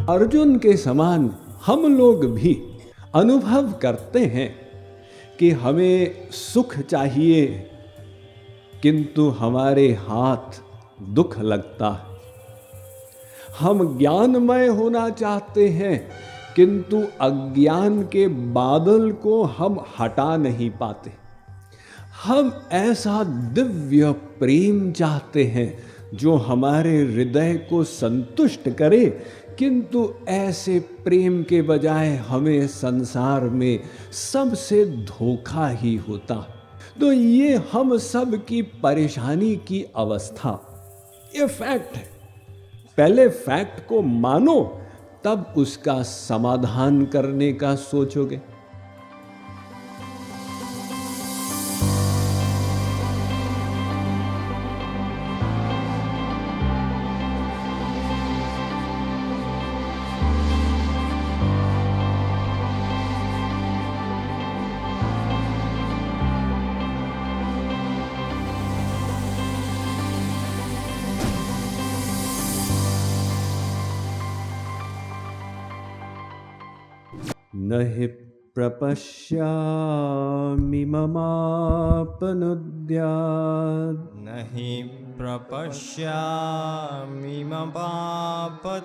अर्जुन के समान हम लोग भी अनुभव करते हैं कि हमें सुख चाहिए, किंतु हमारे हाथ दुख लगता है। हम ज्ञानमय होना चाहते हैं, किंतु अज्ञान के बादल को हम हटा नहीं पाते। हम ऐसा दिव्य प्रेम चाहते हैं जो हमारे हृदय को संतुष्ट करे, किंतु ऐसे प्रेम के बजाय हमें संसार में सबसे धोखा ही होता। तो ये हम सब की परेशानी की अवस्था, ये फैक्ट है। पहले फैक्ट को मानो, तब उसका समाधान करने का सोचोगे। न हि प्रपश्यामि ममापनुद्यात्, न हि प्रपश्यामि ममापनुद्यात्,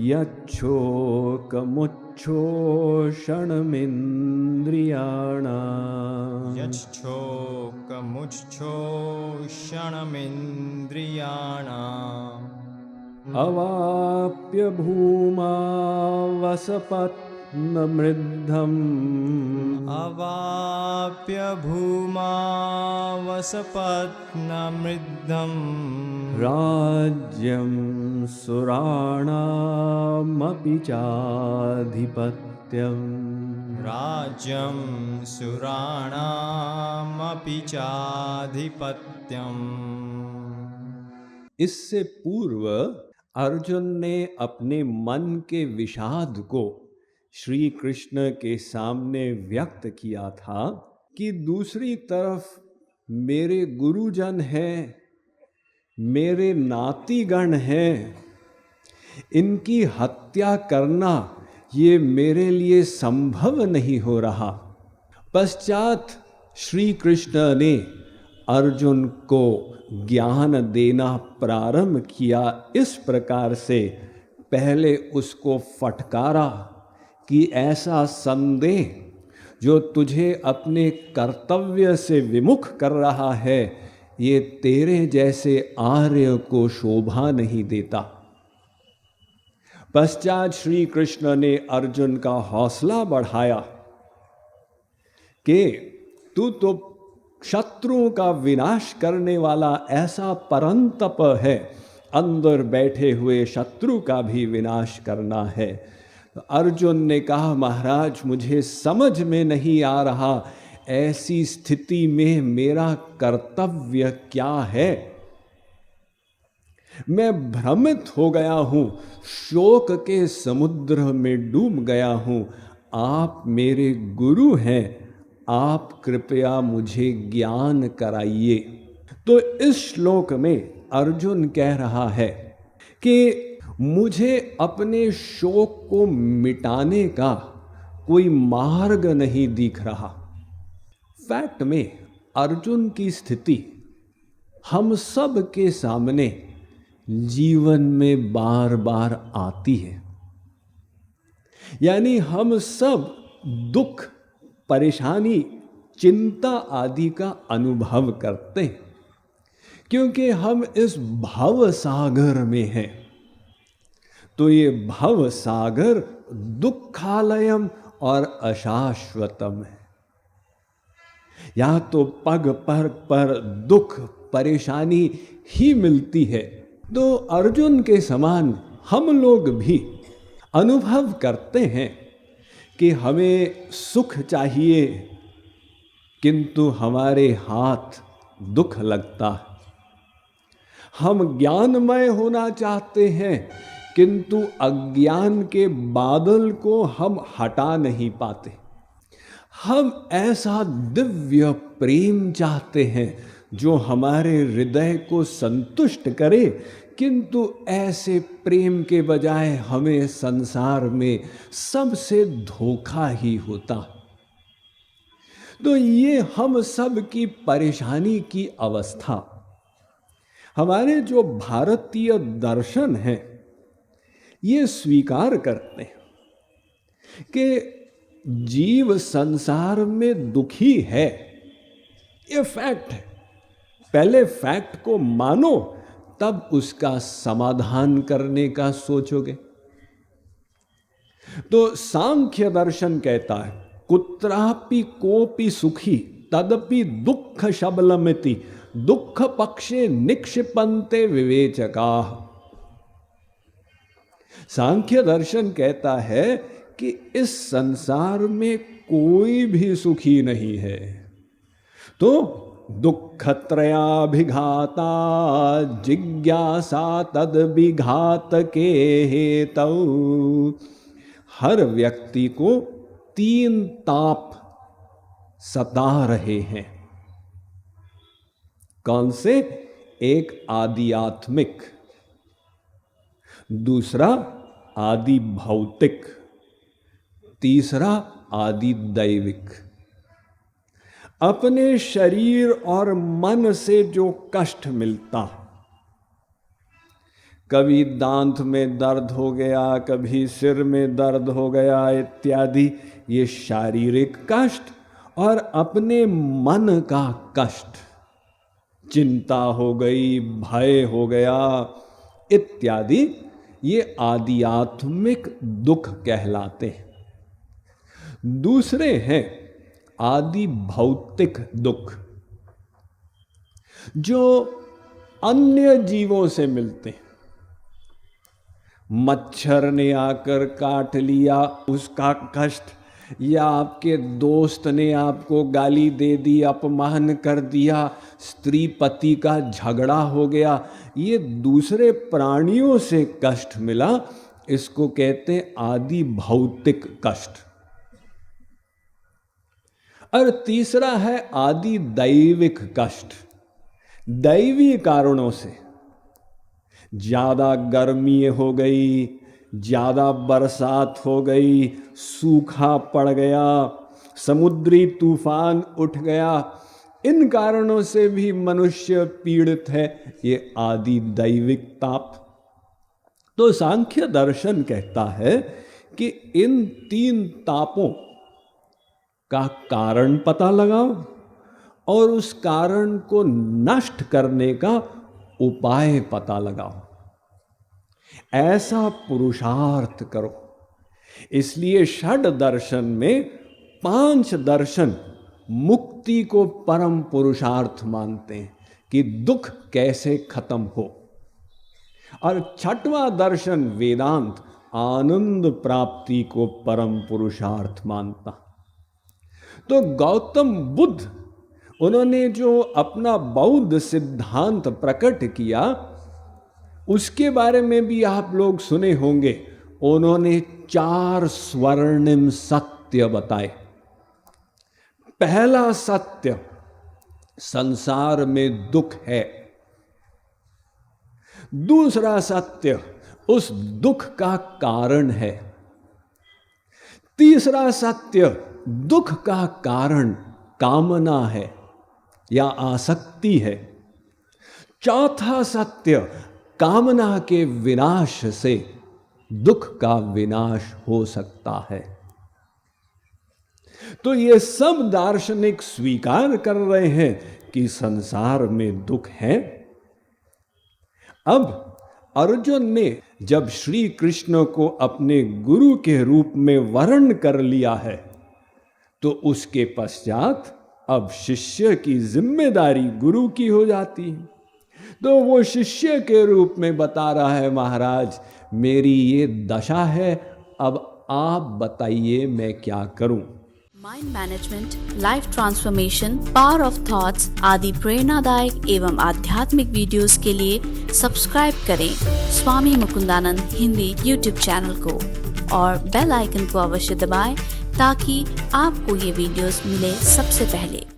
यच्छोकमुच्छोषणमिन्द्रियाणाम्, यच्छोकमुच्छोषणमिन्द्रियाणाम्, अवाप्य भूमावसपत्नमृद्धम्, अवाप्य भूमावसपत्नमृद्धम्, राज्यं सुराणामपि चाधिपत्यम्, राज्यं सुराणामपि चाधिपत्यम्। इससे पूर्व अर्जुन ने अपने मन के विषाद को श्री कृष्ण के सामने व्यक्त किया था कि दूसरी तरफ मेरे गुरुजन हैं, मेरे नातीगण हैं, इनकी हत्या करना ये मेरे लिए संभव नहीं हो रहा। पश्चात श्री कृष्ण ने अर्जुन को ज्ञान देना प्रारंभ किया इस प्रकार से। पहले उसको फटकारा कि ऐसा संदेह जो तुझे अपने कर्तव्य से विमुख कर रहा है, ये तेरे जैसे आर्य को शोभा नहीं देता। पश्चात श्री कृष्ण ने अर्जुन का हौसला बढ़ाया कि तू तो शत्रुओं का विनाश करने वाला ऐसा परंतप है, अंदर बैठे हुए शत्रु का भी विनाश करना है। तो अर्जुन ने कहा, महाराज मुझे समझ में नहीं आ रहा, ऐसी स्थिति में मेरा कर्तव्य क्या है। मैं भ्रमित हो गया हूँ, शोक के समुद्र में डूब गया हूँ। आप मेरे गुरु हैं, आप कृपया मुझे ज्ञान कराइए। तो इस श्लोक में अर्जुन कह रहा है कि मुझे अपने शोक को मिटाने का कोई मार्ग नहीं दिख रहा। फैक्ट में अर्जुन की स्थिति हम सब के सामने जीवन में बार बार आती है। यानी हम सब दुख, परेशानी, चिंता आदि का अनुभव करते हैं, क्योंकि हम इस भव सागर में हैं। तो ये भव सागर दुखालयम और अशाश्वतम है। या तो पग पग पर दुख, परेशानी ही मिलती है। तो अर्जुन के समान हम लोग भी अनुभव करते हैं कि हमें सुख चाहिए, किंतु हमारे हाथ दुख लगता है। हम ज्ञानमय होना चाहते हैं, किंतु अज्ञान के बादल को हम हटा नहीं पाते। हम ऐसा दिव्य प्रेम चाहते हैं जो हमारे हृदय को संतुष्ट करे, किंतु ऐसे प्रेम के बजाय हमें संसार में सबसे धोखा ही होता। तो ये हम सब की परेशानी की अवस्था। हमारे जो भारतीय दर्शन हैं ये स्वीकार करते हैं कि जीव संसार में दुखी है, ये फैक्ट है। पहले फैक्ट को मानो, तब उसका समाधान करने का सोचोगे। तो सांख्य दर्शन कहता है कुत्रापि कोपि सुखी तदपि दुख शबलमिति दुख पक्षे निक्षिपन्ते विवेचकाः। सांख्य दर्शन कहता है कि इस संसार में कोई भी सुखी नहीं है। तो दुःखत्रयाभिघाता जिज्ञासा तद विघात के हेतु। हर व्यक्ति को 3 ताप सता रहे हैं। कौन से? एक आध्यात्मिक, दूसरा आदि भौतिक, तीसरा आदि दैविक। अपने शरीर और मन से जो कष्ट मिलता, कभी दांत में दर्द हो गया, कभी सिर में दर्द हो गया इत्यादि, ये शारीरिक कष्ट, और अपने मन का कष्ट, चिंता हो गई, भय हो गया इत्यादि, ये आध्यात्मिक दुख कहलाते हैं। दूसरे हैं आदि भौतिक दुख, जो अन्य जीवों से मिलते हैं। मच्छर ने आकर काट लिया, उसका कष्ट, या आपके दोस्त ने आपको गाली दे दी, अपमान कर दिया, स्त्री पति का झगड़ा हो गया, ये दूसरे प्राणियों से कष्ट मिला, इसको कहते हैं आदि भौतिक कष्ट। और तीसरा है आदि दैविक कष्ट, दैवी कारणों से। ज्यादा गर्मी हो गई, ज्यादा बरसात हो गई, सूखा पड़ गया, समुद्री तूफान उठ गया, इन कारणों से भी मनुष्य पीड़ित है, ये आदि दैविक ताप। तो सांख्य दर्शन कहता है कि इन 3 तापों का कारण पता लगाओ और उस कारण को नष्ट करने का उपाय पता लगाओ, ऐसा पुरुषार्थ करो। इसलिए षड दर्शन में 5 दर्शन मुक्ति को परम पुरुषार्थ मानते हैं कि दुख कैसे खत्म हो, और 6वां दर्शन वेदांत आनंद प्राप्ति को परम पुरुषार्थ मानता। तो गौतम बुद्ध, उन्होंने जो अपना बौद्ध सिद्धांत प्रकट किया, उसके बारे में भी आप लोग सुने होंगे। उन्होंने 4 स्वर्णिम सत्य बताए। पहला सत्य, संसार में दुख है। दूसरा सत्य, उस दुख का कारण है। तीसरा सत्य, दुख का कारण कामना है या आसक्ति है। चौथा सत्य, कामना के विनाश से दुख का विनाश हो सकता है। तो ये सब दार्शनिक स्वीकार कर रहे हैं कि संसार में दुख है। अब अर्जुन ने जब श्री कृष्ण को अपने गुरु के रूप में वर्ण कर लिया है, तो उसके पश्चात अब शिष्य की जिम्मेदारी गुरु की हो जाती है। तो वो शिष्य के रूप में बता रहा है, महाराज मेरी ये दशा है, अब आप बताइए मैं क्या करूं। Mind management, life transformation, power of thoughts आदि प्रेरणादायक एवं आध्यात्मिक वीडियोस के लिए सब्सक्राइब करें स्वामी मुकुंदानंद हिंदी यूट्यूब चैनल को और बेल आइकन को अवश्य दबाएं ताकि आपको ये वीडियोस मिले सबसे पहले।